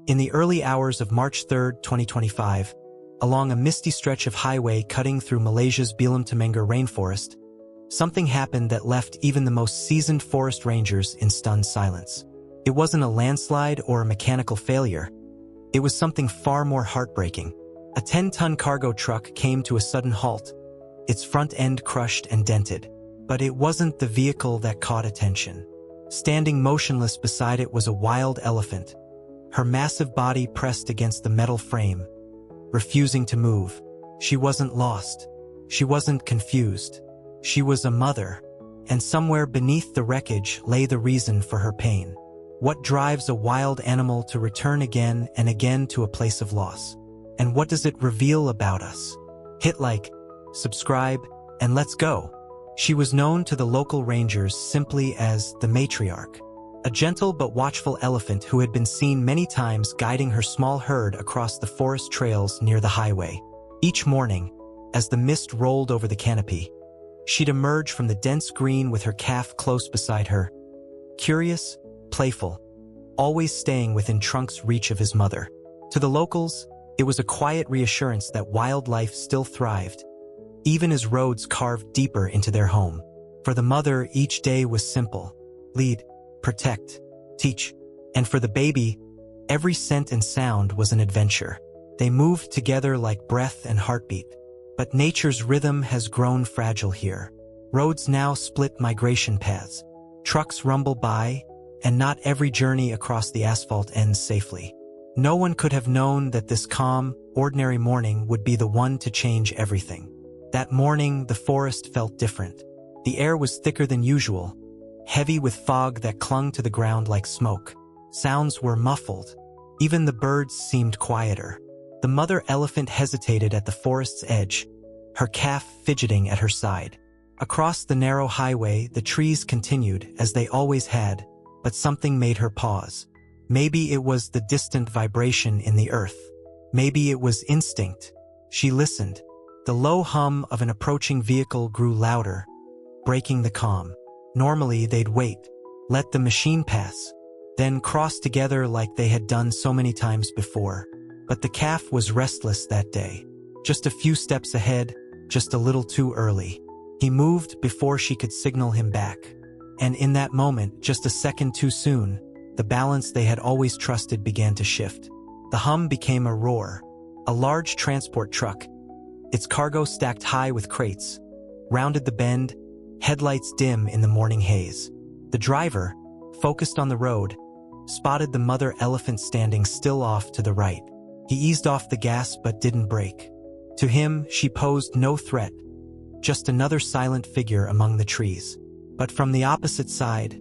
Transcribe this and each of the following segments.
In the early hours of March 3, 2025, along a misty stretch of highway cutting through Malaysia's Bilam Temengger rainforest, something happened that left even the most seasoned forest rangers in stunned silence. It wasn't a landslide or a mechanical failure. It was something far more heartbreaking. A 10-ton cargo truck came to a sudden halt, its front end crushed and dented. But it wasn't the vehicle that caught attention. Standing motionless beside it was a wild elephant, her massive body pressed against the metal frame, refusing to move. She wasn't lost. She wasn't confused. She was a mother, and somewhere beneath the wreckage lay the reason for her pain. What drives a wild animal to return again and again to a place of loss? And what does it reveal about us? Hit like, subscribe, and let's go. She was known to the local rangers simply as the matriarch, a gentle but watchful elephant who had been seen many times guiding her small herd across the forest trails near the highway. Each morning, as the mist rolled over the canopy, she'd emerge from the dense green with her calf close beside her, curious, playful, always staying within Trunk's reach of his mother. To the locals, it was a quiet reassurance that wildlife still thrived, even as roads carved deeper into their home. For the mother, each day was simple: lead, protect, teach. And for the baby, every scent and sound was an adventure. They moved together like breath and heartbeat. But nature's rhythm has grown fragile here. Roads now split migration paths. Trucks rumble by, and not every journey across the asphalt ends safely. No one could have known that this calm, ordinary morning would be the one to change everything. That morning, the forest felt different. The air was thicker than usual, heavy with fog that clung to the ground like smoke. Sounds were muffled. Even the birds seemed quieter. The mother elephant hesitated at the forest's edge, her calf fidgeting at her side. Across the narrow highway, the trees continued, as they always had, but something made her pause. Maybe it was the distant vibration in the earth. Maybe it was instinct. She listened. The low hum of an approaching vehicle grew louder, breaking the calm. Normally, they'd wait, let the machine pass, then cross together like they had done so many times before. But the calf was restless that day. Just a few steps ahead, just a little too early. He moved before she could signal him back. And in that moment, just a second too soon, the balance they had always trusted began to shift. The hum became a roar. A large transport truck, its cargo stacked high with crates, rounded the bend, headlights dim in the morning haze. The driver, focused on the road, spotted the mother elephant standing still off to the right. He eased off the gas but didn't brake. To him, she posed no threat, just another silent figure among the trees. But from the opposite side,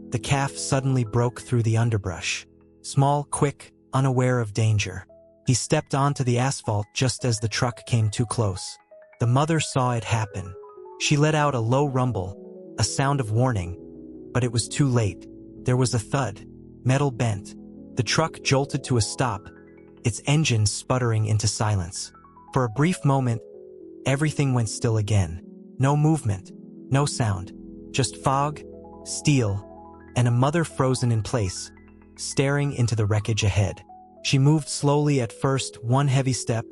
the calf suddenly broke through the underbrush. Small, quick, unaware of danger. He stepped onto the asphalt just as the truck came too close. The mother saw it happen. She let out a low rumble, a sound of warning, but it was too late. There was a thud, metal bent. The truck jolted to a stop, its engine sputtering into silence. For a brief moment, everything went still again. No movement, no sound, just fog, steel, and a mother frozen in place, staring into the wreckage ahead. She moved slowly at first, one heavy step,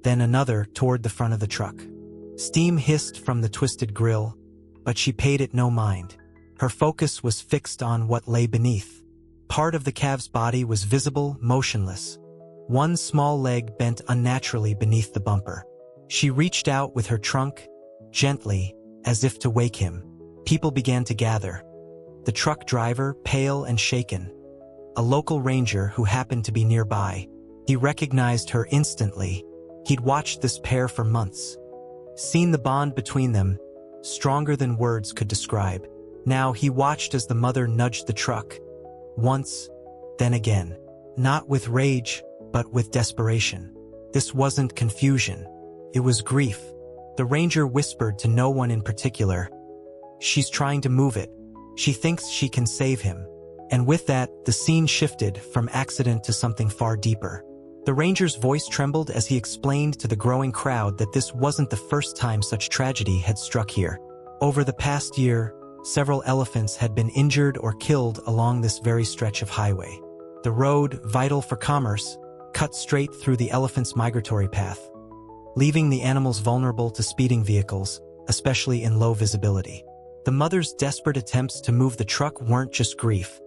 then another toward the front of the truck. Steam hissed from the twisted grill, but she paid it no mind. Her focus was fixed on what lay beneath. Part of the calf's body was visible, motionless. One small leg bent unnaturally beneath the bumper. She reached out with her trunk, gently, as if to wake him. People began to gather. The truck driver, pale and shaken. A local ranger who happened to be nearby. He recognized her instantly. He'd watched this pair for months. Seen the bond between them, stronger than words could describe. Now he watched as the mother nudged the truck. Once, then again. Not with rage, but with desperation. This wasn't confusion. It was grief. The ranger whispered to no one in particular. She's trying to move it. She thinks she can save him. And with that, the scene shifted from accident to something far deeper. The ranger's voice trembled as he explained to the growing crowd that this wasn't the first time such tragedy had struck here. Over the past year, several elephants had been injured or killed along this very stretch of highway. The road, vital for commerce, cut straight through the elephant's migratory path, leaving the animals vulnerable to speeding vehicles, especially in low visibility. The mother's desperate attempts to move the truck weren't just grief.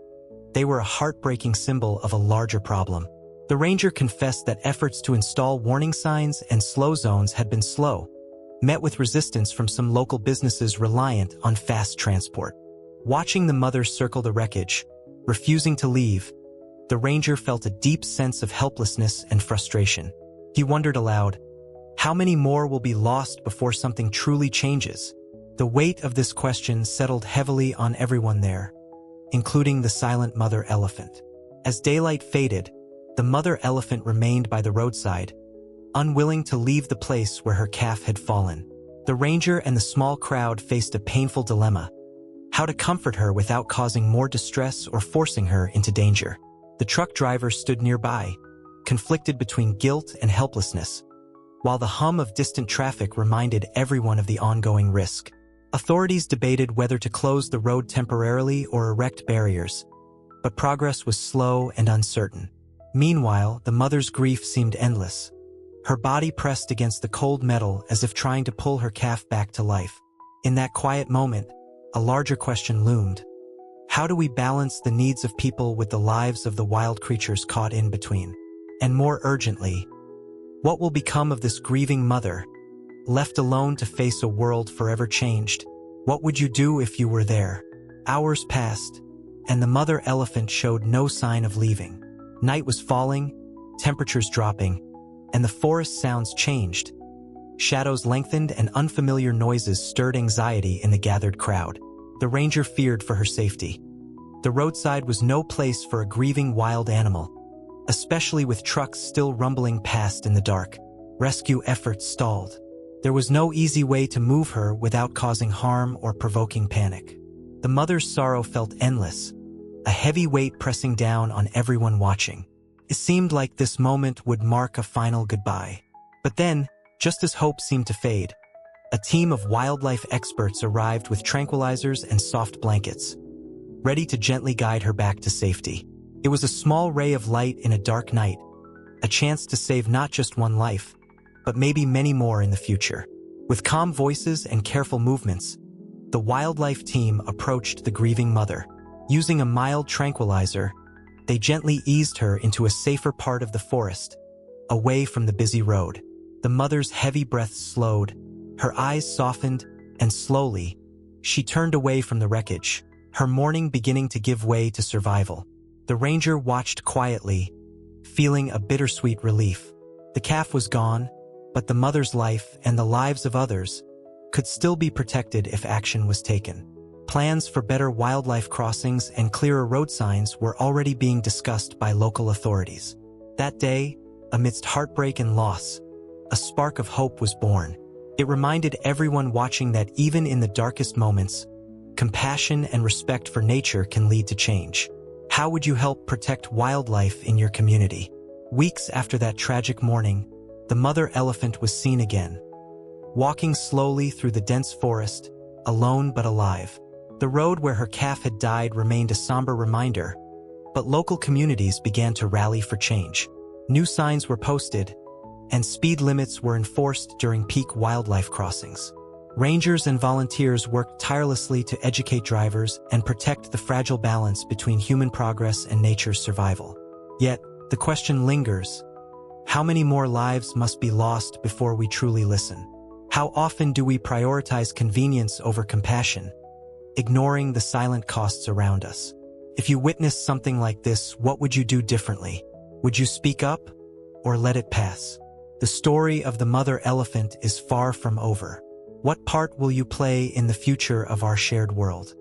They were a heartbreaking symbol of a larger problem. The ranger confessed that efforts to install warning signs and slow zones had been slow, met with resistance from some local businesses reliant on fast transport. Watching the mother circle the wreckage, refusing to leave, the ranger felt a deep sense of helplessness and frustration. He wondered aloud, how many more will be lost before something truly changes? The weight of this question settled heavily on everyone there, including the silent mother elephant. As daylight faded, the mother elephant remained by the roadside, unwilling to leave the place where her calf had fallen. The ranger and the small crowd faced a painful dilemma: how to comfort her without causing more distress or forcing her into danger. The truck driver stood nearby, conflicted between guilt and helplessness, while the hum of distant traffic reminded everyone of the ongoing risk. Authorities debated whether to close the road temporarily or erect barriers, but progress was slow and uncertain. Meanwhile, the mother's grief seemed endless. Her body pressed against the cold metal as if trying to pull her calf back to life. In that quiet moment, a larger question loomed. How do we balance the needs of people with the lives of the wild creatures caught in between? And more urgently, what will become of this grieving mother, left alone to face a world forever changed? What would you do if you were there? Hours passed, and the mother elephant showed no sign of leaving. Night was falling, temperatures dropping, and the forest sounds changed. Shadows lengthened and unfamiliar noises stirred anxiety in the gathered crowd. The ranger feared for her safety. The roadside was no place for a grieving wild animal, especially with trucks still rumbling past in the dark. Rescue efforts stalled. There was no easy way to move her without causing harm or provoking panic. The mother's sorrow felt endless, a heavy weight pressing down on everyone watching. It seemed like this moment would mark a final goodbye. But then, just as hope seemed to fade, a team of wildlife experts arrived with tranquilizers and soft blankets, ready to gently guide her back to safety. It was a small ray of light in a dark night, a chance to save not just one life, but maybe many more in the future. With calm voices and careful movements, the wildlife team approached the grieving mother. Using a mild tranquilizer, they gently eased her into a safer part of the forest, away from the busy road. The mother's heavy breath slowed, her eyes softened, and slowly, she turned away from the wreckage, her mourning beginning to give way to survival. The ranger watched quietly, feeling a bittersweet relief. The calf was gone, but the mother's life and the lives of others could still be protected if action was taken. Plans for better wildlife crossings and clearer road signs were already being discussed by local authorities. That day, amidst heartbreak and loss, a spark of hope was born. It reminded everyone watching that even in the darkest moments, compassion and respect for nature can lead to change. How would you help protect wildlife in your community? Weeks after that tragic morning, the mother elephant was seen again, walking slowly through the dense forest, alone but alive. The road where her calf had died remained a somber reminder, but local communities began to rally for change. New signs were posted, and speed limits were enforced during peak wildlife crossings. Rangers and volunteers worked tirelessly to educate drivers and protect the fragile balance between human progress and nature's survival. Yet, the question lingers: how many more lives must be lost before we truly listen? How often do we prioritize convenience over compassion, ignoring the silent costs around us? If you witnessed something like this, what would you do differently? Would you speak up or let it pass? The story of the mother elephant is far from over. What part will you play in the future of our shared world?